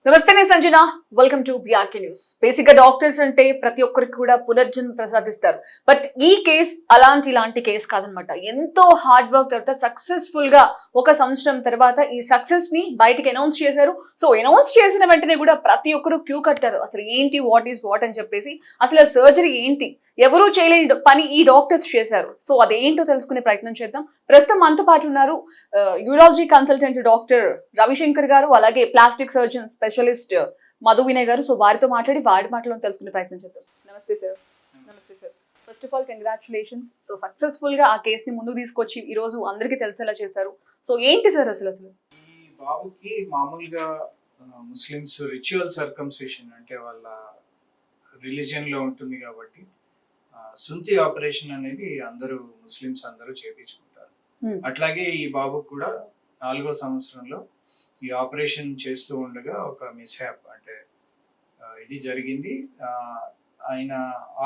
నమస్తే నేను Sanjana welcome to BRK news. Basic గా డాక్టర్స్ అంటే ప్రతి ఒక్కరికి కూడా పునర్జన్మ ప్రసాదిస్తారు. బట్ ఈ కేస్ ఇలాంటి కేసు కాదనమాట. ఎంతో హార్డ్ వర్క్ తర్వాత సక్సెస్ఫుల్ గా ఒక సంవత్సరం తర్వాత ఈ సక్సెస్ ని బయటకి అనౌన్స్ చేశారు. సో అనౌన్స్ చేసిన వెంటనే కూడా ప్రతి ఒక్కరు క్యూ కట్టారు. అసలు ఏంటి, వాట్ ఈస్ వాట్ అని చెప్పేసి, అసలు సర్జరీ ఏంటి, ఎవరూ చేయలేని పని ఈ డాక్టర్స్ చేశారు. సో అదేంటో తెలుసుకునే ప్రయత్నం చేద్దాం. ప్రస్తుతం మనతో పాటు ఉన్నారు యూరాలజీ కన్సల్టెంట్ డాక్టర్ రవిశంకర్ గారు, అలాగే plastic surgeon specialist Madhu Vinay గారు. సో వారితో మాట్లాడి వారి మాటలను తెలుసుకునే ప్రయత్నం చేద్దాం. నమస్తే సార్. నమస్తే sir. First of all congratulations. So successful గా ఆ కేసుని ముందుకు తీసుకొచ్చి ఈ రోజు అందరికీ తెలిసేలా చేశారు. సో ఏంటి సార్ అసలు ఈ బాబుకి మామూలుగా ముస్లిమ్స్ రిచువల్ సర్కంసేషన్ అంటే వాళ్ళ రిలీజియన్ లో ఉంటుంది కాబట్టి సుంతి ఆపరేషన్ అనేది అందరూ ముస్లిమ్స్ అందరూ చేయించుకుంటారు. అట్లాగే ఈ బాబుకు కూడా 4వ సంవత్సరంలో ఈ ఆపరేషన్ చేస్తూ ఉండగా ఒక మిస్హ్యాప్ అంటే ఇది జరిగింది. ఆయన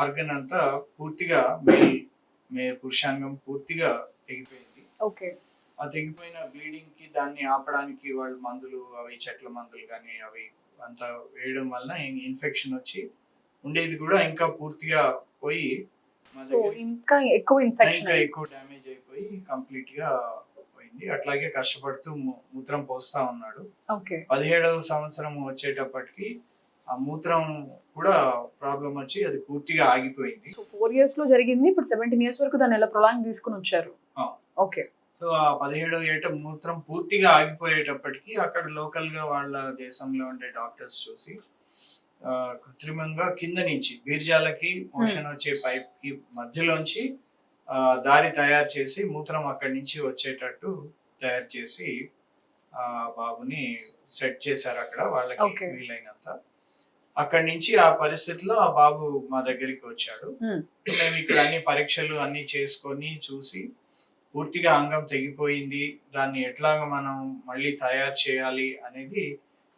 ఆర్గన్ అంతా పూర్తిగా పురుషాంగం పూర్తిగా తెగిపోయింది. ఆ తెగిపోయిన బ్లీడింగ్ కి దాన్ని ఆపడానికి వాళ్ళు మందులు, అవి చెట్ల మందులు కానీ అవి అంతా వేయడం వలన ఇన్ఫెక్షన్ వచ్చి ఉండేది కూడా ఇంకా పూర్తిగా పోయి ఇంకా ఎక్కువ డ్యామేజ్ అయిపోయి కంప్లీట్ గా పోయింది. అట్లాగే కష్టపడుతూ మూత్రం పోస్తా ఉన్నాడు. 17వ సంవత్సరం వచ్చేటప్పటికి ఆ మూత్రం కూడా ప్రాబ్లం వచ్చి అది పూర్తిగా ఆగిపోయింది. సో 4 years లో జరిగింది. ఇప్పుడు 17 years వరకు దాన్ని ఎలా ప్రొలాంగ్ తీసుకుని వచ్చారు. ఓకే. సో ఆ 17వ ఏట మూత్రం పూర్తిగా ఆగిపోయేటప్పటికి అక్కడ లోకల్ గా వాళ్ళ దేశంలో ఉండే డాక్టర్స్ చూసి కృత్రిమంగా కింద నుంచి బీర్జాలకి మోషన్ వచ్చే పైప్ కి మధ్యలోంచి దారి తయారు చేసి మూత్రం అక్కడి నుంచి వచ్చేటట్టు తయారు చేసి ఆ బాబుని సెట్ చేశారు అక్కడ వాళ్ళకి వీలైనంత. అక్కడి నుంచి ఆ పరిస్థితిలో ఆ బాబు మా దగ్గరికి వచ్చాడు. మేము ఇక్కడ అన్ని పరీక్షలు అన్ని చేసుకొని చూసి పూర్తిగా అంగం తెగిపోయింది, దాన్ని ఎట్లాగ మనం మళ్ళీ తయారు చేయాలి అనేది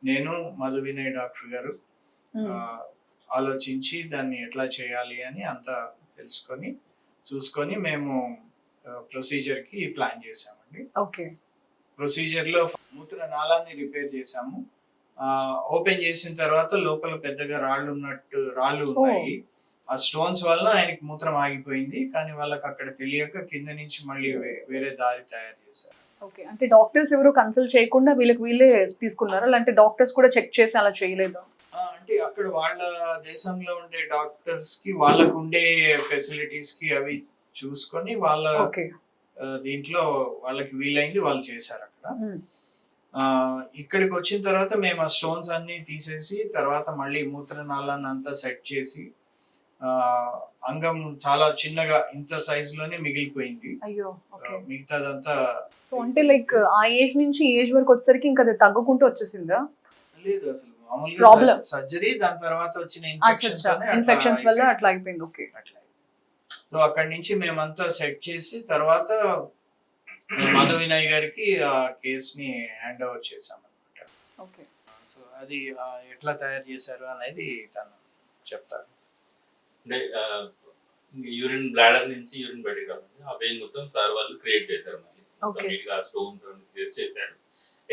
నేను మధు వినయ్ డాక్టర్ గారు ఆలోచించి దాన్ని ఎట్లా చేయాలి అని అంతా తెలుసుకొని చూసుకొని మేము ప్రొసీజర్ కి ప్లాన్ చేసామండి. ప్రొసీజర్ లో మూత్ర నాళాన్ని రిపేర్ చేసాము. ఓపెన్ చేసిన తర్వాత లోపల పెద్దగా రాళ్ళు ఉన్నాయి. ఆ స్టోన్స్ వల్ల ఆయనకి మూత్రం ఆగిపోయింది. కానీ వాళ్ళకి అక్కడ తెలియక కింద నుంచి మళ్ళీ వేరే దారి తయారు చేశారు. ఓకే. అంటే డాక్టర్స్ ఎవరు కన్సల్ట్ చేయకుండా వీళ్ళే తీసుకున్నారా, లేదంటే డాక్టర్స్ కూడా చెక్ చేసి అలా చేయలేదా? అంటే అక్కడ వాళ్ళ దేశంలో ఉండే డాక్టర్స్ కి వాళ్ళకు ఉండే ఫెసిలిటీస్ కి అవి చూసుకొని వాళ్ళ దీంట్లో వాళ్ళకి వీలైంది వాళ్ళు చేశారు అక్కడ. ఇక్కడికి వచ్చిన తర్వాత మేము ఆ స్టోన్స్ అన్ని తీసేసి తర్వాత మళ్ళీ మూత్రనాళాన్ని అంతా సెట్ చేసి అంగం చాలా చిన్నగా ఇంత సైజ్ లోనే మిగిలిపోయింది. మిగతాదంతా అంటే లైక్ ఆ ఏజ్ నుంచి ఏజ్ వరకు వచ్చేసరికి ఇంకా అది తగ్గుకుంటూ వచ్చేసిందా? లేదు, అసలు మామూలుగా సర్జరీ దాని తర్వాత వచ్చిన ఇన్ఫెక్షన్స్ వల్ల అట్లా అయిపోయింది. ఓకే. సో అక్కడి నుంచి మేమంతా సెట్ చేసి తర్వాత మధు వినయ్ గారికి ఆ కేస్ ని హ్యాండ్ ఓవర్ చేసాం అనమాట. సో అది ఎట్లా తయారు చేశారు అనేది తను చెప్తారు. అంటే యూరిన్ బ్లాడర్ నుంచి యూరిన్ బయటకు రావాలి. ఆ వెయిన్ మొత్తం సార్ వాళ్ళు క్రియేట్ చేశారు. స్టోన్స్ చేశారు.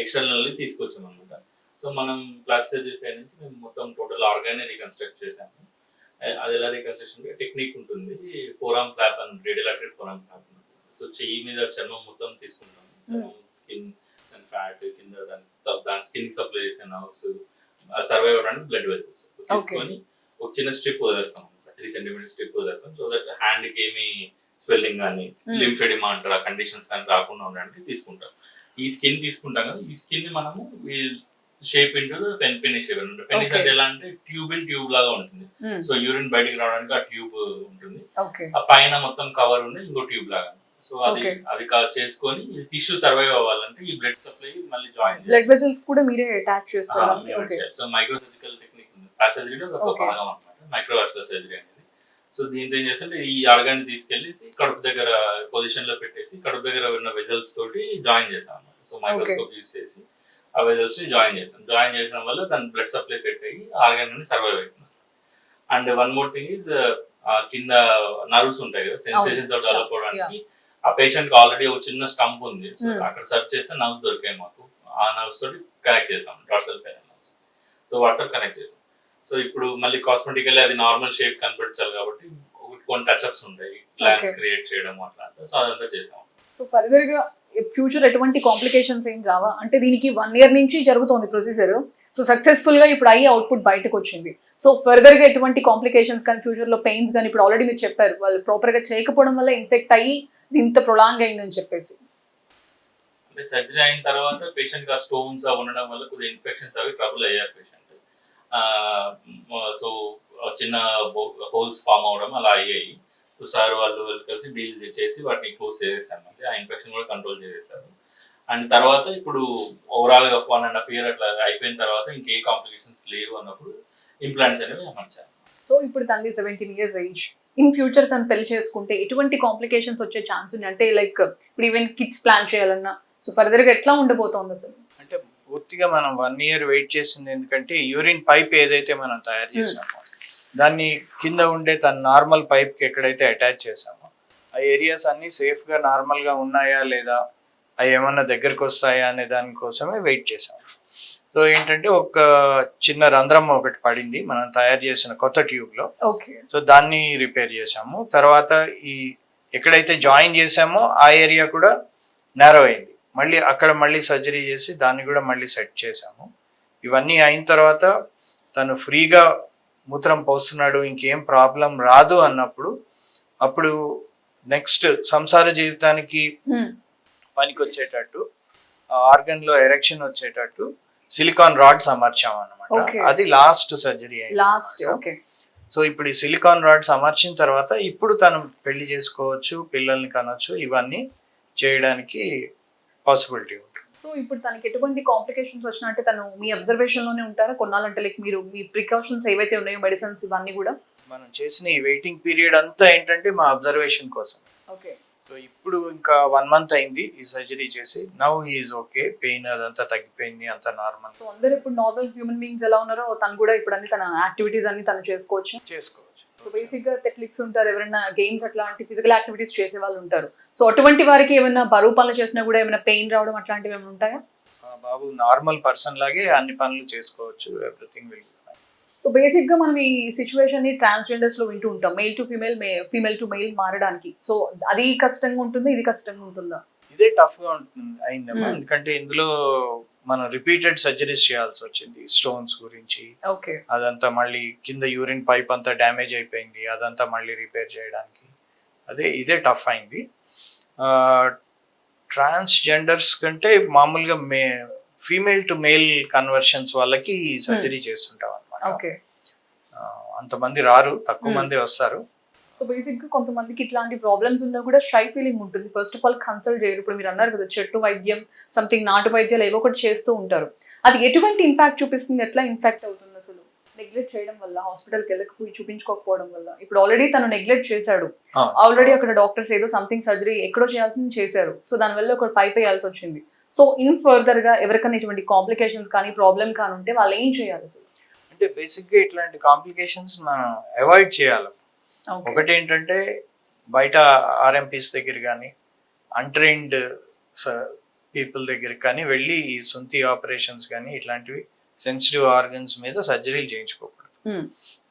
ఎక్స్టర్నల్లీ తీసుకొచ్చాం అనమాట. సో మనం ప్లాస్టిక్ సర్జరీ సైడ్ నుంచి మేము మొత్తం టోటల్ ఆర్గాన్ రికన్స్ట్రక్ట్ చేసాము. అది ఎలా రికన్స్ట్రక్షన్ టెక్నిక్ ఉంటుంది. ఫోరామ్ ఫ్లాప్ అని రేడియల్ ఫోరామ్ ఫ్లాప్. సో చెయ్యి మీద చర్మం మొత్తం తీసుకుంటాం. స్కిన్ దాని ఫ్యాట్ కింద దాని స్కిన్ సప్లై చేసే నర్వ్స్ సర్వైవ్ అవ్వడానికి బ్లడ్ వెజల్స్ తీసుకొని ఒక చిన్న స్ట్రిప్ వదిలేస్తాం. 3 centimeters స్ట్రిప్ వదిలేస్తాం. సో దట్ హ్యాండ్ కి ఏమి స్వెల్లింగ్ కానీ లింఫెడిమా అంటారు ఆ కండిషన్స్ కానీ రాకుండా ఉండడానికి తీసుకుంటాం. ఈ స్కిన్ తీసుకుంటాం కదా, ఈ స్కిన్ ని మనము షేప్ ఇంటూ పెనిస్ షేప్ అంటే పెనిస్ అంటే ఎలా అంటే ట్యూబ్ లాగా ఉంటుంది. సో యూరిన్ బయటికి రావడానికి ఆ ట్యూబ్ ఉంటుంది. ఆ పైన మొత్తం కవర్ ఉండి ఇంకో ట్యూబ్ లాగా. సో అది చేసుకొని టిష్యూ సర్వైవ్ అవ్వాలంటే ఈ బ్లడ్ సప్లై మళ్ళీ జాయిన్ బ్లడ్ వెసల్స్ కూడా మీరే అటాచ్ చేస్తారు. సో మైక్రో సర్జికల్ టెక్నిక్ ఉంది. ప్లాస్టిక్ సర్జరీలో ఒక భాగం అన్నమాట మైక్రోవాస్కులర్ సర్జరీ అనేది. సో దీంతో ఏం చేస్తే ఈ ఆర్గాన్ తీసుకెళ్లి కడుపు దగ్గర పొజిషన్ లో పెట్టేసి కడుపు దగ్గర ఉన్న వెజల్స్ తోటి జాయిన్ చేసాం అన్నమాట. సో మైక్రోస్కోప్ యూజ్ చేసి ఆ వెజల్స్ ని జాయిన్ చేసాం. జాయిన్ చేయడం వల్ల దాని బ్లడ్ సప్లై సెట్ అయ్యి ఆర్గాన్ అనేది సర్వైవ్ అవుతుంది. And one more thing is కింద నర్వ్స్ ఉంటాయి కదా, సెన్సేషన్స్ డెవలప్ అవడానికి ఆ పేషెంట్ కి ఆల్రెడీ ఒక చిన్న స్టంప్ ఉంది. అక్కడ సర్చ్ చేస్తే నర్వ్స్ దొరికాయి మాకు. ఆ నర్వ్స్ తోటి కనెక్ట్ చేసాం డార్సల్ పెరల్ నర్వ్స్. సో వాటితో కనెక్ట్ చేసాం. సో ఇప్పుడు మళ్ళీ కాస్మెటికల్లీ అది నార్మల్ షేప్ కనిపించాలి కాబట్టి కొన్ని టచ్అప్స్ ఉంటాయి, గ్లాన్స్ క్రియేట్ చేయడం అట్లా, సో అదంతా చేసాం. సో ఫర్దర్ గా ఫ్యూచర్ ఎటువంటి కాంప్లికేషన్స్ ఏం రావా? అంటే దీనికి 1 year నుంచి జరుగుతోంది ప్రొసీజర్. సో సక్సెస్ఫుల్ గా ఇప్పుడు అయ్యి అవుట్పుట్ బయటకు వచ్చింది. సో ఫర్దర్ గా ఎటువంటి కాంప్లికేషన్స్ కానీ ఫ్యూచర్ లో పెయిన్స్ కానీ, ఇప్పుడు ఆల్రెడీ మీరు చెప్పారు వాళ్ళు ప్రాపర్ గా చేయకపోవడం వల్ల ఇన్ఫెక్ట్ అయ్యి ఇంత ప్రొలాంగ్ అయిందని చెప్పేసి. అంటే సర్జరీ అయిన తర్వాత పేషెంట్ గా స్టోన్స్ ఉండడం వల్ల కొద్దిగా ఇన్ఫెక్షన్స్ అవి ట్రబుల్ అయ్యారు పేషెంట్. సో చిన్న హోల్స్ ఫామ్ అవడం అలా అయ్యాయి. సో సార్ వాళ్ళు కలిసి డీల్ చేసి వాటిని క్లోజ్ చేసేసారు, మళ్ళీ ఆ ఇన్ఫెక్షన్ కూడా కంట్రోల్ చేసేసారు. అండ్ తర్వాత ఇప్పుడు ఓవరాల్ గా 1.5 year అట్లా అయిపోయిన తర్వాత ఇంకే కాంప్లికేషన్స్ లేవు అన్నప్పుడు ఇంప్లాంట్స్ అనేవి అమర్చారు. సో ఇప్పుడు తనది 17 years ఏజ్. ఇన్ ఫ్యూచర్ తను పెళ్లి చేసుకుంటే ఎటువంటి కాంప్లికేషన్స్ వచ్చే ఛాన్స్ ఉంది? అంటే లైక్ ఇప్పుడు ఈవెన్ కిడ్స్ ప్లాన్ చేయాలన్నా సో ఫర్దర్ గా ఎట్లా ఉండబోతోంది అసలు? అంటే పూర్తిగా మనం 1 year వెయిట్ చేసింది ఎందుకంటే యూరిన్ పైప్ ఏదైతే మనం తయారు చేసామో దాన్ని కింద ఉండే తన నార్మల్ పైప్ కి ఎక్కడైతే అటాచ్ చేసామో ఆ ఏరియాస్ అన్ని సేఫ్ గా నార్మల్ గా ఉన్నాయా లేదా, అవి ఏమన్నా దగ్గరకు వస్తాయా అనే దానికోసమే వెయిట్ చేసాము. సో ఏంటంటే ఒక చిన్న రంధ్రం ఒకటి పడింది మనం తయారు చేసిన కొత్త ట్యూబ్ లో. సో దాన్ని రిపేర్ చేసాము. తర్వాత ఈ ఎక్కడైతే జాయిన్ చేసామో ఆ ఏరియా కూడా నేరో అయింది, మళ్ళీ అక్కడ మళ్ళీ సర్జరీ చేసి దాన్ని కూడా మళ్ళీ సెట్ చేసాము. ఇవన్నీ అయిన తర్వాత తను ఫ్రీగా మూత్రం పోస్తున్నాడు, ఇంకేం ప్రాబ్లం రాదు అన్నప్పుడు అప్పుడు నెక్స్ట్ సంసార జీవితానికి పనికి వచ్చేటట్టు ఆర్గన్ లో ఎరెక్షన్ వచ్చేటట్టు సిలికాన్ రాడ్స్ అమర్చాం అన్నమాట. అది లాస్ట్ సర్జరీ అయింది. సో ఇప్పుడు ఈ సిలికాన్ రాడ్స్ అమర్చిన తర్వాత ఇప్పుడు తను పెళ్లి చేసుకోవచ్చు, పిల్లల్ని కనొచ్చు, ఇవన్నీ చేయడానికి పాసిబిలిటీ ఉంటుంది. సో ఇప్పుడు తనకి ఎటువంటి కాంప్లికేషన్స్ వచ్చినా అంటే తను మీ అబ్జర్వేషన్ లోనే ఉంటారా కొన్నాళ్ళంటే? లైక్ మీరు మీ ప్రికాషన్స్ ఏవైతే ఉన్నాయో మెడిసిన్స్ ఇవన్నీ కూడా మనం చేసిన ఈ వెయిటింగ్ పీరియడ్ అంతా ఏంటంటే మా అబ్జర్వేషన్ కోసం. ఓకే. సో ఇప్పుడు ఇంకా 1 month అయింది ఈ సర్జరీ చేసి. నౌ హీఈస్ ఓకే, పెయిన్ అదంతా తగ్గిపోయింది, అంతా నార్మల్. సో అందరూ ఇప్పుడు నార్మల్ హ్యూమన్ బీయింగ్స్ ఎలా ఉన్నారో తను కూడా ఇప్పుడు అన్ని తన యాక్టివిటీస్ అన్ని తను చేసుకోవచ్చు. సో బేసిక్ గా అథ్లెట్స్ ఉంటారు, ఎవరైనా గేమ్స్ అట్లాంటి ఫిజికల్ యాక్టివిటీస్ చేసే వాళ్ళు ఉంటారు. సో అటువంటి వారికి ఏమైనా బరువు పనులు చేసినా కూడా ఏమైనా పెయిన్ రావడం అట్లాంటివి ఏమైనా ఉంటాయా? బాబు నార్మల్ పర్సన్ లాగే అన్ని పనులు చేసుకోవచ్చు, ఎవ్రీథింగ్ విల్. సో బేసిక్ గా మనం ఈ సిచ్యువేషన్ ని ట్రాన్స్జెండర్స్ లో వింటూ ఉంటాం, mail to female, female to mail మారడానికి. సో అది కష్టంగా ఉంటుందా, ఇది కష్టంగా ఉంటుందా? ఇదే టఫ్ గా ఉంటుంది అయిందమ్మా, ఎందుకంటే ఇందులో మనం రిపీటెడ్ సర్జరీస్ చేయాల్సి వచ్చింది. స్టోన్స్ గురించి అదంతా మళ్ళీ కింద యూరిన్ పైప్ అంతా డ్యామేజ్ అయిపోయింది, అదంతా మళ్ళీ రిపేర్ చేయడానికి ఇదే టఫ్ అయింది. ట్రాన్స్జెండర్స్ కంటే మామూలుగా ఫీమేల్ టు మేల్ కన్వర్షన్స్ వాళ్ళకి సర్జరీ చేస్తుంటాం అన్నమాట. అంతమంది రారు, తక్కువ మంది వస్తారు. సో బేసిక్ గా కొంతమందికి ఇట్లాంటి ప్రాబ్లమ్స్ ఉన్నా కూడా షై ఫీలింగ్ ఉంటుంది. ఫస్ట్ ఆఫ్ ఆల్ కన్సల్ట్ చేయరు. ఇప్పుడు మీరు అన్నారు కదా చెట్టు వైద్యం, సంథింగ్ నాటు వైద్యాలు ఏవో ఒకటి చేస్తూ ఉంటారు. అది ఎటువంటి ఇంపాక్ట్ చూపిస్తుంది, ఎట్లా ఇన్ఫెక్ట్ అవుతుంది అసలు నెగ్లెక్ట్ చేయడం వల్ల, హాస్పిటల్కి వెళ్ళకపోయి చూపించుకోకపోవడం వల్ల? ఇప్పుడు ఆల్రెడీ తను నెగ్లెక్ట్ చేశాడు, ఆల్రెడీ అక్కడ డాక్టర్స్ ఏదో సంథింగ్ సర్జరీ ఎక్కడో చేయాల్సింది చేశారు, సో దానివల్ల ఒక పైప్ వేయాల్సి వచ్చింది. సో ఇన్ ఫర్దర్ గా ఎవరికైనా ఇటువంటి కాంప్లికేషన్స్ కానీ ప్రాబ్లమ్ కానీ ఉంటే వాళ్ళు ఏం చేయాలి అసలు? అంటే బేసిక్ గా ఇట్లాంటి కాంప్లికేషన్స్ మనం అవాయిడ్ చేయాలి. ఒకటి ఏంటంటే బయట ఆర్ఎంపీస్ దగ్గర కానీ అన్ట్రైన్డ్ పీపుల్ దగ్గరికి కానీ వెళ్ళి ఈ సొంతి ఆపరేషన్స్ కానీ ఇట్లాంటివి సెన్సిటివ్ ఆర్గన్స్ మీద సర్జరీలు చేయించుకోకూడదు.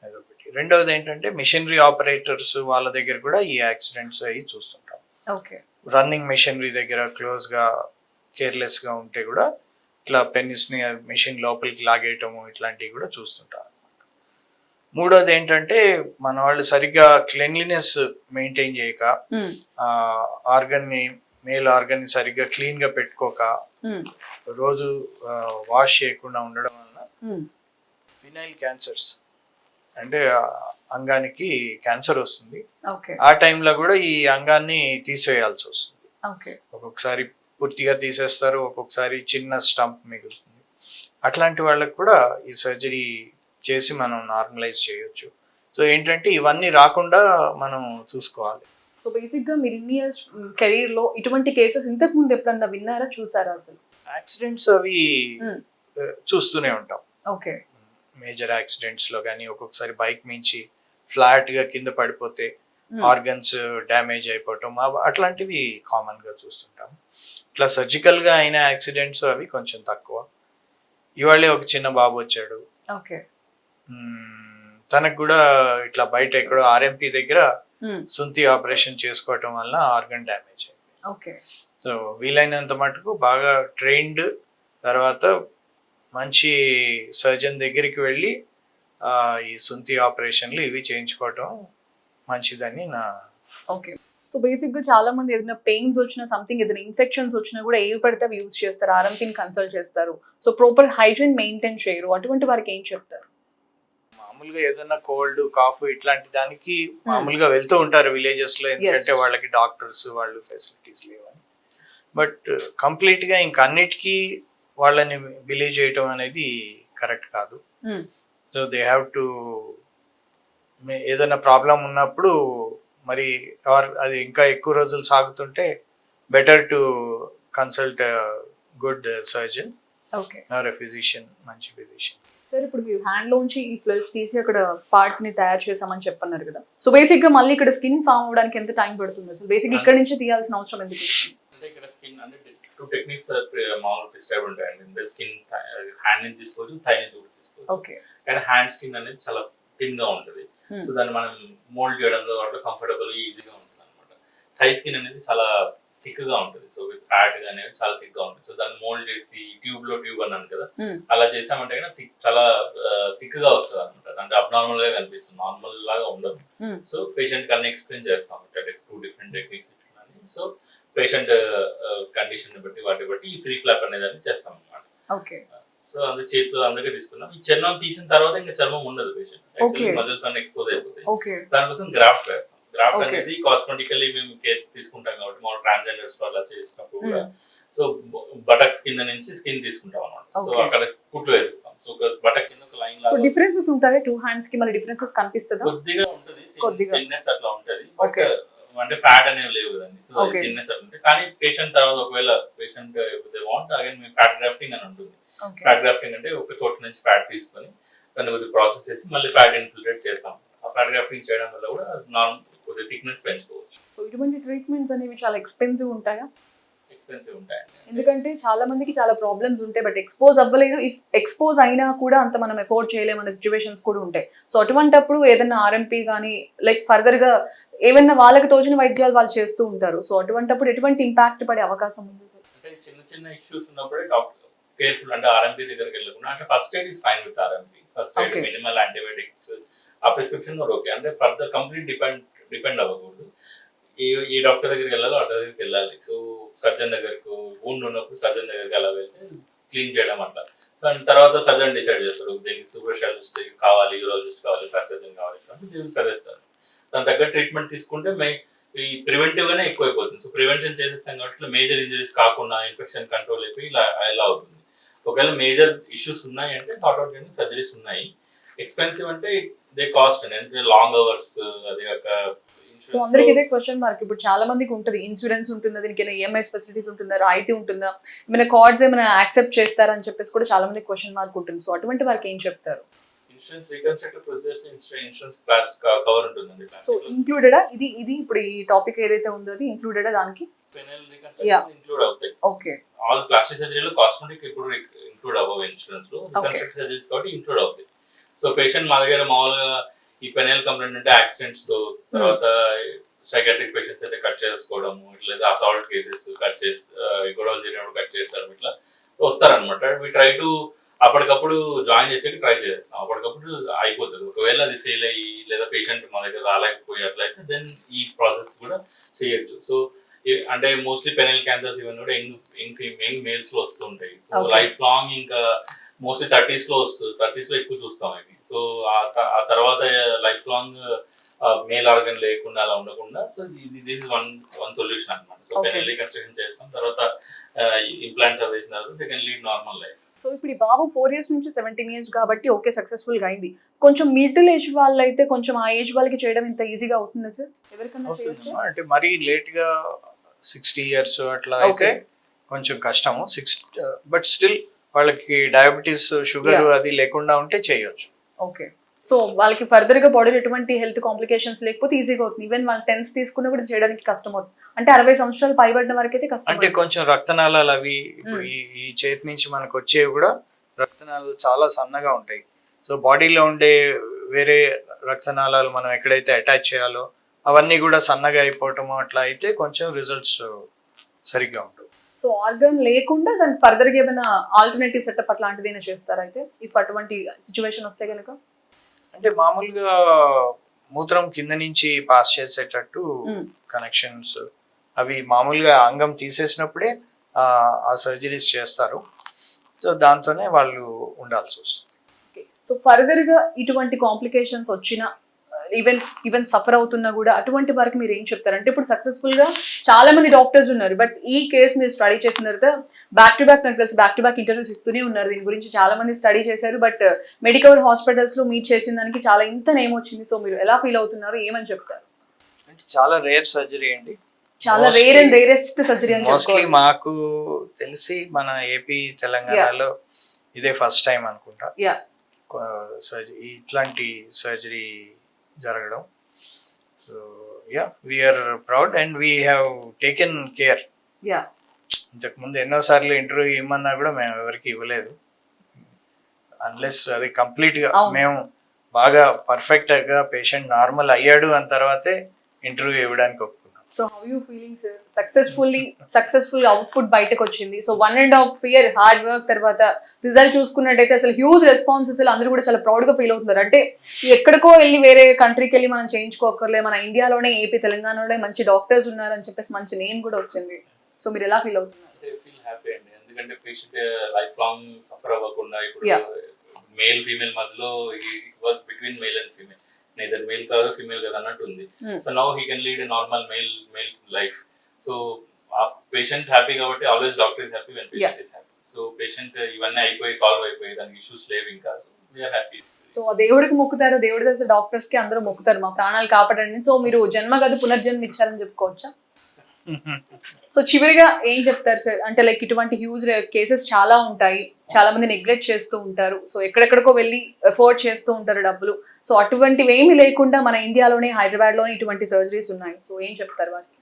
అదొకటి. రెండవది ఏంటంటే మిషనరీ ఆపరేటర్స్ వాళ్ళ దగ్గర కూడా ఈ యాక్సిడెంట్స్ అవి చూస్తుంటాం. రన్నింగ్ మిషనరీ దగ్గర క్లోజ్ గా కేర్లెస్ గా ఉంటే కూడా ఇట్లా పెన్నిస్ ని మిషన్ లోపలికి లాగేయటము ఇట్లాంటివి కూడా చూస్తుంటాం. మూడోది ఏంటంటే మన వాళ్ళు సరిగ్గా క్లెన్లీనెస్ మెయింటైన్ చేయక, మేల్ ఆర్గన్ ని సరిగ్గా క్లీన్ గా పెట్టుకోక, రోజు వాష్ చేయకుండా ఉండడం వలన ఫినైల్ క్యాన్సర్స్ అంటే అంగానికి క్యాన్సర్ వస్తుంది. ఆ టైంలో కూడా ఈ అంగాన్ని తీసివేయాల్సి వస్తుంది. ఒక్కొక్కసారి పూర్తిగా తీసేస్తారు, ఒక్కొక్కసారి చిన్న స్టంప్ మిగులుతుంది. అట్లాంటి వాళ్ళకి కూడా ఈ సర్జరీ చేసి మనం నార్మలైజ్ చేయొచ్చు. సో ఏంటంటే ఇవన్నీ రాకుండా మనం చూసుకోవాలి. సో బేసిక్ గా మీరు ఇన్ని ఇయర్స్ కెరీర్ లో ఇటువంటి కేసెస్ ఇంతకు ముందు ఎప్పుడన్నా విన్నారా, చూసారా అసలు? యాక్సిడెంట్స్ అవి చూస్తూనే ఉంటాం. మేజర్ యాక్సిడెంట్స్ లో కానీ ఒక్కొక్కసారి బైక్ మించి ఫ్లాట్ గా కింద పడిపోతే ఆర్గన్స్ డ్యామేజ్ అయిపోవటం అట్లాంటివి కామన్ గా చూస్తుంటాం. ఇట్లా సర్జికల్ గా అయిన యాక్సిడెంట్స్ అవి కొంచెం తక్కువ. ఇవాళే ఒక చిన్న బాబు వచ్చాడు, ఓకే. తనకు కూడా ఇట్లా బయట ఎక్కడో ఆర్ఎంపీ దగ్గర సుంతి ఆపరేషన్ చేసుకోవటం వల్ల ఆర్గన్ డ్యామేజ్ అయింది. ఓకే. సో వీలైనంత మటుకు బాగా ట్రైన్డ్, తర్వాత మంచి సర్జన్ దగ్గరికి వెళ్ళి ఈ సుంతి ఆపరేషన్లు ఇవి చేయించుకోవటం మంచిదని నా. ఓకే. సో బేసిక్ గా చాలా మంది ఏదైనా పెయిన్స్ వచ్చినా, సంథింగ్ ఏదైనా ఇన్ఫెక్షన్స్ వచ్చినా కూడా ఏవి పడితే అవి యూజ్ చేస్తారు, ఆర్ఎంపీని కన్సల్ట్ చేస్తారు. సో ప్రాపర్ హైజీన్ మెయింటైన్ చేయరు. అటువంటి వారికి ఏం చెప్తారు? మామూలుగా ఏదైనా కోల్డ్, కాఫ్ ఇట్లాంటి దానికి మామూలుగా వెళ్తూ ఉంటారు విలేజెస్ లో, ఎందుకంటే వాళ్ళకి డాక్టర్స్ వాళ్ళు ఫెసిలిటీస్ లేవని. బట్ కంప్లీట్ గా ఇంక అన్నిటికీ వాళ్ళని బిలీవ్ చేయటం అనేది కరెక్ట్ కాదు. సో దే హ్యావ్ టు, ఏదైనా ప్రాబ్లం ఉన్నప్పుడు మరి అది ఇంకా ఎక్కువ రోజులు సాగుతుంటే better to consult good surgeon or physician, మంచి ఫిజిషియన్. సార్ ఇప్పుడు మీరు హ్యాండ్ లోంచి ఈ ఫ్లెష్ తీసి అక్కడ పార్ట్ ని తయారు చేసామని చెప్పన్నారు కదా, సో బేసిక్ గా మళ్ళీ ఇక్కడ స్కిన్ ఫామ్ అవడానికి ఎంత టైం పడుతుంది అసలు? బేసిక్ ఇక్కడ నుంచి తీయాల్సిన అవసరం ఎందుకు? అంటే ఇక్కడ స్కిన్ అంటే 2 టెక్నిక్స్ మామూలుగా ప్రిస్క్రైబ్ ఉంటాయండి. స్కిన్ హ్యాండ్ నుంచి తీసుకోవచ్చు, థై నుంచి కూడా తీసుకోవచ్చు. ఓకే. కానీ హ్యాండ్ స్కిన్ అనేది చాలా థిన్ గా ఉంటుంది. సో దాన్ని మనం మోల్డ్ చేయడంలో వాటిలో కంఫర్టబుల్ ఈజీగా ఉంటుంది అనమాట. థై స్కిన్ అనేది చాలా థిక్ గా ఉంటుంది. సో విత్ ఫ్యాట్ గా అనేది చాలా థిక్ గా ఉంటుంది. సో దాన్ని మోల్డ్ చేసి ట్యూబ్ అన్నాను కదా, అలా చేసామంటే కానీ చాలా థిక్ గా వస్తుంది అనమాట. అంటే అబ్నార్మల్ గా కనిపిస్తుంది, నార్మల్ లాగా ఉండదు. సో పేషెంట్ కి అన్ని ఎక్స్ప్లెయిన్ చేస్తాం, 2 different techniques. So patient condition బట్టి వాటి బట్టి ఈ ఫ్రీ ఫ్లాప్ అనేది చేస్తాం అనమాట. ఓకే. సో అందుకే చేతిలో అందుకే తీసుకున్నాం. ఈ చర్మం తీసిన తర్వాత ఇంకా చర్మం ఉండదు పేషెంట్, మజిల్స్ అన్ని ఎక్స్పోజ్ అయిపోతాయి. దానికోసం గ్రాఫ్ట్ వేస్తాం. గ్రాఫ్ట్ అనేది కాస్మెటికల్లీ మేము కేర్ తీసుకుంటాం కాబట్టి మన ట్రాన్స్జెండర్స్ అలా చేసినప్పుడు కూడా సో బటక్ కింద నుంచి స్కిన్ తీసుకుంటాం అన్నమాట. సో అక్కడ కుట్లు వేసేస్తాం. సో బటక్ కింద ఒక లైన్ లాగా డిఫరెన్సెస్ ఉంటాయి. 2 హ్యాండ్స్ కి మళ్ళీ డిఫరెన్సెస్ కనిపిస్తుందా? కొద్దిగా ఉంటది, థిన్నెస్ అట్లా ఉంటది. అంటే ఫ్యాట్ అనేవి లేవు కదండి. సో థిన్నెస్ అట్లా ఉంటుంది. కానీ పేషెంట్ తర్వాత ఒకవేళ పేషెంట్ వాంట్ అగైన్ మేము ఫ్యాట్ గ్రాఫ్టింగ్ అని ఉంటుంది. ఫ్యాట్ గ్రాఫ్టింగ్ అంటే ఒక చోట నుంచి ఫ్యాట్ తీసుకొని దాన్ని కొద్దిగా ప్రాసెస్ చేసి మళ్ళీ ఫ్యాట్ ఇన్ఫిల్ట్రేట్ చేస్తాం. ఆ ఫ్యాట్ గ్రాఫ్టింగ్ చేయడం వల్ల కూడా నార్మల్ కొద్దిగా థిక్నెస్ పెంచుకోవచ్చు. సో ఇటువంటి ట్రీట్మెంట్స్ అనేవి చాలా ఎక్స్పెన్సివ్ ఉంటాయా? ఎక్స్పెన్సివ్ ఉంటాయండి. ఎందుకంటే చాలా మందికి చాలా ప్రాబ్లమ్స్ ఉంటాయి, బట్ ఎక్స్పోజ్ అవ్వలేదు. ఇఫ్ ఎక్స్పోజ్ అయినా కూడా అంత మనం ఎఫోర్డ్ చేయలేమనే సిచ్యువేషన్స్ కూడా ఉంటాయి. సో అటువంటప్పుడు ఏదైనా ఆర్ఎంపీ కానీ లైక్ ఫర్దర్ గా ఏమైనా వాళ్ళకి తోచిన వైద్యాలు వాళ్ళు చేస్తూ ఉంటారు. సో అటువంటప్పుడు ఎటువంటి ఇంపాక్ట్ పడే అవకాశం ఉంది సార్? అంటే చిన్న ఇష్యూస్ ఉన్నప్పుడే డాక్టర్ కేర్ఫుల్, అంటే ఆర్ఎంపీ దగ్గరికి వెళ్ళకుండా, అంటే first aid is fine with RMP. First aid minimal antibiotics ఆ ప్రిస్క్రిప్షన్ ఓకే. అంటే ఫర్దర్ కంప్లీట్ డిపెండ్ అవ్వకూడదు. ఏ డాక్టర్ దగ్గరికి వెళ్ళాలో ఆ దగ్గరికి వెళ్ళాలి. సో సర్జన్ దగ్గరకు వూండ్ ఉన్నప్పుడు సర్జన్ దగ్గరికి అలా వెళ్తే క్లీన్ చేయడం అట్లా. దాని తర్వాత సర్జన్ డిసైడ్ చేస్తారు దీనికి సూపర్ స్పెషలిస్ట్ కావాలి, యూరాలజిస్ట్ కావాలి, సర్జన్ కావాలి అంటే దీనికి సజెస్తారు. దాని తగ్గ ట్రీట్మెంట్ తీసుకుంటే ఈ ప్రివెంటివ్ గానే ఎక్కువ అయిపోతుంది. సో ప్రివెన్షన్ చేసేస్తాం కాబట్టి మేజర్ ఇంజరీస్ కాకుండా ఇన్ఫెక్షన్ కంట్రోల్ అయిపోయి ఇలా అవుతుంది. ఒకవేళ మేజర్ ఇష్యూస్ ఉన్నాయి అంటే థాట్ అవుట్ కానీ సర్జరీస్ ఉన్నాయి. ఎక్స్పెన్సివ్ అంటే దే కాస్ట్ అండి, అంటే లాంగ్ అవర్స్. అది ఒక సో అందరికి ఇదే క్వశ్చన్ మార్క్. ఇప్పుడు చాలా మందికి ఉంటుంది, ఇన్సూరెన్స్ ఉంటుందా, దీనికి ఈఎంఐస్ ఫెసిలిటీస్ ఉంటుందా, రాయితీ ఉంటుందా, ఏమైనా కార్డ్స్ ఏమైనా యాక్సెప్ట్ చేస్తారని చెప్పేసి కూడా చాలా మంది క్వశ్చన్ మార్క్ ఉంటుంది. సో అటువంటి వారికి ఏం చెప్తారు? Insurance reconstructive procedures insurance cover ఉంటుందండి. సో ఇంక్లూడెడా ఇది ఇప్పుడు ఈ టాపిక్ ఏదైతే ఉందో అది ఇంక్లూడెడా దానికి? పెనల్ రీకన్స్ట్రక్షన్ ఇంక్లూడ్ అవుతాయి. ఓకే. ఆల్ ప్లాస్టిక్ సర్జరీలో కాస్మెటిక్ ఇప్పుడు ఇంక్లూడ్ అవ్వవు ఇన్సూరెన్స్ లో. రీకన్స్ట్రక్టివ్ సర్జరీస్ కాబట్టి ఇంక్లూడ్ అవుతాయి. సో పేషెంట్ మా దగ్గర మామూలుగా ఈ పెనల్ కంప్లైంట్ అంటే యాక్సిడెంట్స్ తో, తర్వాత సైకాట్రిక్ పేషెంట్స్ అయితే కట్ చేసుకోవడము, లేదా అసాల్ట్ కేసెస్ కట్ చేసి గొడవలు జరిగినప్పుడు కట్ చేస్తారు, ఇట్లా వస్తారనమాట. వి ట్రై టు అప్పటికప్పుడు జాయిన్ చేసేకి ట్రై చేస్తాం. అప్పటికప్పుడు అయిపోతుంది. ఒకవేళ అది ఫెయిల్ అయ్యి లేదా పేషెంట్ మా దగ్గర రాలేకపోయేట్లయితే దెన్ ఈ ప్రాసెస్ కూడా చేయొచ్చు. సో అంటే మోస్ట్లీ పెనల్ క్యాన్సర్స్ ఇవన్నీ కూడా యంగ్ మేల్స్ లో వస్తూ ఉంటాయి. సో లైఫ్ లాంగ్ ఇంకా మోస్ట్లీ 30s లో వస్తుంది. 30s లో ఎక్కువ చూస్తాం ఇవి. సో ఆ తర్వాత లైఫ్ లాంగ్ మేల్ ఆర్గన్ లేకుండా అలా ఉండకుండా, so this is one solution అనమాట. సో పెనల్ రీకన్స్ట్రక్షన్ చేస్తాం, తర్వాత ఇంప్లాంట్స్ అవి వేసిన తర్వాత they can lead normal life. So ఇప్పుడు ఈ బాబు 4 years నుంచి 17 years కాబట్టి ఓకే సక్సెస్ఫుల్ గా అయింది. కొంచెం మిడిల్ ఏజ్ వాళ్ళు అయితే కొంచెం ఆ ఏజ్ వాళ్ళకి చేయడం ఇంత ఈజీగా అవుతుందా సార్? ఎవరికన్నా చేయొచ్చు అంటే మరీ లేట్ గా 60 years అట్లా అయితే కొంచెం కష్టము. బట్ స్టిల్ వాళ్ళకి డయాబెటీస్, షుగర్ అది లేకుండా ఉంటే చేయొచ్చు. ఓకే. సో వాళ్ళకి ఫర్దర్ గా బాడీలో ఎటువంటి హెల్త్ కాంప్లికేషన్స్ లేకపోతే ఈజీగా అవుతుంది. ఈవెన్ వాళ్ళు 10th తీసుకున్నా కూడా చేయడానికి కష్టం అవుతుంది. అంటే 60 సంవత్సరాలు పైబడిన వరకు అయితే కష్టం. అంటే కొంచెం రక్తనాళాలు అవి ఈ చేతి నుంచి మనకు వచ్చేవి కూడా రక్తనాళాలు చాలా సన్నగా ఉంటాయి. సో బాడీలో ఉండే వేరే రక్తనాళాలు మనం ఎక్కడైతే అటాచ్ చేయాలో అవన్నీ కూడా సన్నగా అయిపోవటము అట్లా అయితే కొంచెం రిజల్ట్స్ సరిగ్గా ఉంటుంది. సో ఆర్గన్ లేకుండా దానికి ఫర్దర్ గా ఏమైనా ఆల్టర్నేటివ్ సెటప్ అట్లాంటిది ఏమైనా చేస్తారా అయితే ఇప్పుడు అటువంటి సిచ్యువేషన్ వస్తే కనుక? అంటే మామూలుగా మూత్రం కింద నుంచి పాస్ చేసేటట్టు కనెక్షన్స్ అవి మామూలుగా అంగం తీసేసినప్పుడే ఆ సర్జరీస్ చేస్తారు. సో దాంతోనే వాళ్ళు ఉండాల్సి వస్తుంది. సో ఫర్దర్ గా ఇటువంటి కాంప్లికేషన్స్ వచ్చినా ఈవెన్ సఫర్ అవుతున్నా కూడా అటువంటి వరకు మీరు ఏం చెప్తారు? అంటే ఇప్పుడు సక్సెస్ఫుల్ గా చాలా మంది డాక్టర్స్ ఉన్నారు, బట్ ఈ కేసు మీరు స్టడీ చేసిన తర్వాత బ్యాక్ టు బ్యాక్ నాకు తెలిసి బ్యాక్ టు బ్యాక్ ఇంటర్వ్యూస్ ఇస్తూనే ఉన్నారు. దీని గురించి చాలా మంది స్టడీ చేశారు, బట్ మెడికవర్ హాస్పిటల్స్ లో మీట్ చేసిన దానికి చాలా ఇంత నేమ్ వచ్చింది. సో మీరు ఎలా ఫీల్ అవుతున్నారు, ఏమని చెప్తారు? అంటే చాలా రేర్ సర్జరీ అండి, చాలా రేర్ అండ్ రేరెస్ట్ సర్జరీ అని మోస్ట్లీ మాకు తెలిసి మన ఏపీ తెలంగాణలో ఇదే ఫస్ట్ టైం అనుకుంటా ఇట్లాంటి సర్జరీ జరగడం. So yeah we are proud and we have taken care. ఇంతకు ముందు ఎన్నోసార్లు ఇంటర్వ్యూ ఇవ్వమన్నా కూడా మేము ఎవరికి ఇవ్వలేదు, అన్లెస్ అది కంప్లీట్ గా మేము బాగా పర్ఫెక్ట్ గా పేషెంట్ నార్మల్ అయ్యాడు అని తర్వాతే ఇంటర్వ్యూ ఇవ్వడానికి ఒప్పుకున్నాం. So how you feeling sir? Successful output బయటకు వచ్చింది. సో 1.5 year హార్డ్ వర్క్ తర్వాత రిజల్ట్ చూసుకున్నట్టయితే అసలు హ్యూజ్ రెస్పాన్సెస్, అందరూ కూడా చాలా ప్రౌడ్ గా ఫీల్ అవుతున్నారు. అంటే ఎక్కడికో వెళ్ళి వేరే కంట్రీకి వెళ్ళి మనం చేయించుకోకర్లే, మన ఇండియాలోనే ఏపీ తెలంగాణలోనే మంచి డాక్టర్స్ ఉన్నారని చెప్పేసి మంచి నేమ్ కూడా వచ్చింది. సో మీరు ఎలా ఫీల్ అవుతున్నారు? ఫీల్ హ్యాపీ అండి, ఎందుకంటే పేషెంట్ లైఫ్ లాంగ్ సఫర్ అవ్వకుండా ఇప్పుడు మేల్ ఫీమేల్ మధ్యలో was between male and female, neither male కాదు ఫీమేల్ కాదు అన్నట్టు ఉంది. So now he can lead a normal male life. So ఆ పేషెంట్ హ్యాపీ కాబట్టి always doctor is happy when patient is happy. So patient ఇవన్నీ అయిపోయి solve అయిపోయి దానికి ఇష్యూస్ లేవు ఇంకా. So we are happy. సో దేవుడికి మొక్కుతారు, దేవుడి దగ్గర డాక్టర్స్ కి అందరూ మొక్కుతారు మా ప్రాణాలు కాపాడండి. సో మీరు జన్మ గది పునర్జన్మ ఇచ్చారని చెప్పుకోవచ్చా? సో చివరిగా ఏం చెప్తారు సార్? అంటే లైక్ ఇటువంటి హ్యూజ్ కేసెస్ చాలా ఉంటాయి, చాలా మంది నెగ్లెక్ట్ చేస్తూ ఉంటారు, సో ఎక్కడెక్కడికో వెళ్ళి ఎఫోర్డ్ చేస్తూ ఉంటారు డబ్బులు. సో అటువంటివి ఏమీ లేకుండా మన ఇండియాలోనే హైదరాబాద్ లోనే ఇటువంటి సర్జరీస్ ఉన్నాయి. సో ఏం చెప్తారు వారికి?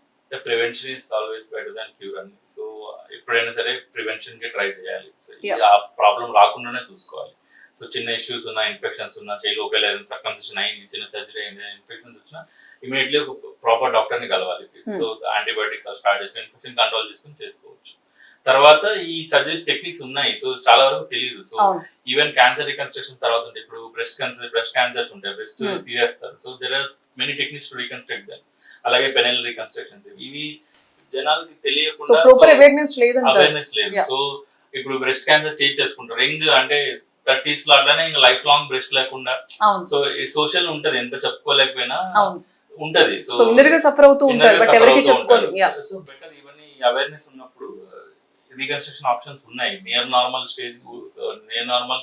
Prevention is always better than cure అని. సో ఎప్పుడైనా సరే ప్రివెన్షన్ కి ట్రై చేయాలి, ఆ ప్రాబ్లం రాకుండానే చూసుకోవాలి. సో చిన్న ఇష్యూస్ ఉన్నా, ఇన్ఫెక్షన్స్ ఉన్నా, చేయి ఒకవేళ సర్కంసిషన్ అయింది, చిన్న సర్జరీ అయింది, ఇన్ఫెక్షన్స్ వచ్చినా ఇమీడియట్లీ ఒక ప్రాపర్ డాక్టర్ ని కలవాలి. సో యాంటీబయాటిక్స్ స్టార్ట్ చేసుకుని ఇన్ఫెక్షన్ కంట్రోల్ చేసుకుని చేసుకోవచ్చు. తర్వాత ఈ సర్జరీస్ టెక్నిక్స్ ఉన్నాయి, సో చాలా వరకు తెలియదు. సో ఈవెన్ క్యాన్సర్ రికన్స్ట్రక్షన్ తర్వాత ఉంటాయి. ఇప్పుడు బ్రెస్ట్ క్యాన్సర్స్ ఉంటాయి, బ్రెస్ట్ తీసేస్తారు. So there are many techniques to reconstruct them. అలాగే పెనల్ రికన్స్ట్రక్షన్స్, ఇవి జనాలకి తెలియకుండా అవేర్నెస్ లేదు. సో ఇప్పుడు బ్రెస్ట్ క్యాన్సర్ చేసుకుంటారు యంగ్, అంటే 30s లో అట్లానే ఇంకా లైఫ్ లాంగ్ బ్రెస్ట్ లేకుండా. సో సోషల్ ఉంటది, ఎంత చెప్పుకోలేకపోయినా ఉంటది. సో సఫర్ అవుతూ ఉంటారు, బట్ ఎవరికి చెప్పుకోరు. సో బెటర్ ఇవన్నీ అవేర్నెస్ ఉన్నప్పుడు రీకన్స్ట్రక్షన్ ఆప్షన్స్ ఉన్నాయి. నియర్ నార్మల్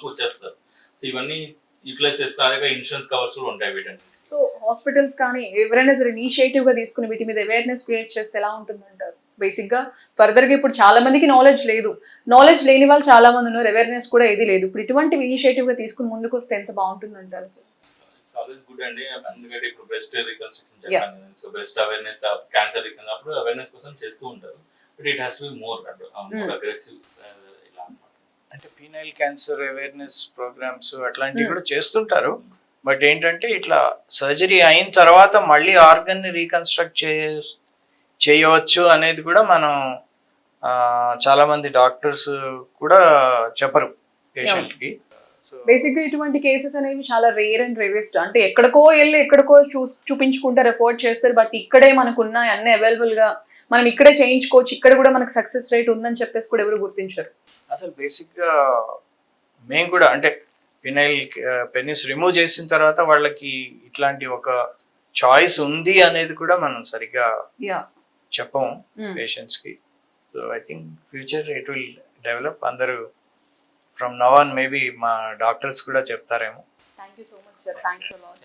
కు వచ్చేస్తారు. సో ఇవన్నీ యూటిలైజ్ చేసుకోవాలి. ఇన్సూరెన్స్ కవర్స్ కూడా ఉంటాయి వీటన్ని. సో హాస్పిటల్స్ కానీ ఎవరైనా సరే ఇనిషియేటివ్ గా తీసుకుని వీటి మీద అవేర్నెస్ క్రియేట్ చేస్తే ఎలా ఉంటుందంటారు? బేసిక్ గా ఫర్దర్ గా ఇప్పుడు చాలా మందికి నాలెడ్జ్ లేదు, నాలెడ్జ్ లేని వాళ్ళు చాలా మంది ఉన్నారు, అవేర్నెస్ కూడా ఏది లేదు. ఇప్పుడు ఇటువంటి ఇనిషియేటివ్ గా తీసుకుని ముందుకు వస్తే ఎంత బాగుంటుంది అంటారు? ఆల్వేస్ గుడ్ అండి, ఎందుకంటే ఇప్పుడు బ్రెస్ట్ రికన్స్ట్రక్షన్ చెప్పాను. సో బ్రెస్ట్ అవేర్నెస్, క్యాన్సర్ అప్పుడు అవేర్నెస్ కోసం చేస్తూ ఉంటారు, but it has to be more aggressive. ఇలా అన్నమాట. అంటే ఫీనైల్ క్యాన్సర్ అవేర్నెస్ ప్రోగ్రామ్స్ అట్లాంటివి కూడా చేస్తుంటారు, బట్ ఏంటంటే ఇట్లా సర్జరీ అయిన తర్వాత మళ్ళీ ఆర్గన్ ని రీకన్స్ట్రక్ట్ చేయవచ్చు అనేది కూడా మనం చాలా మంది డాక్టర్స్ కూడా చెప్పరు పేషెంట్ కి. బేసిక్ గా ఇటువంటి కేసెస్ అనేవి చాలా రేర్ అండ్ రేరెస్ట్. అంటే ఎక్కడికో వెళ్ళి ఎక్కడికో చూపించుకుంటారు, ఎఫోర్డ్ చేస్తారు, బట్ ఇక్కడే మనకున్నాయి అన్ని అవైలబుల్ గా, మనం ఇక్కడే చేయించుకోవచ్చు, ఇక్కడ కూడా మనకు సక్సెస్ రేట్ ఉందని చెప్పేసి కూడా ఎవరు గుర్తించారు. అసలు బేసిక్ గా మేము కూడా అంటే పెనిస్ రిమూవ్ చేసిన తర్వాత వాళ్ళకి ఇట్లాంటి ఒక చాయిస్ ఉంది అనేది కూడా మనం సరిగ్గా చెప్పము పేషెంట్స్ కి. So I think future it will develop. అందరూ ఫ్రమ్ నౌ ఆన్ మేబీ మా డాక్టర్స్ కూడా చెప్తారేమో. Thank you so much sir. Thanks a lot.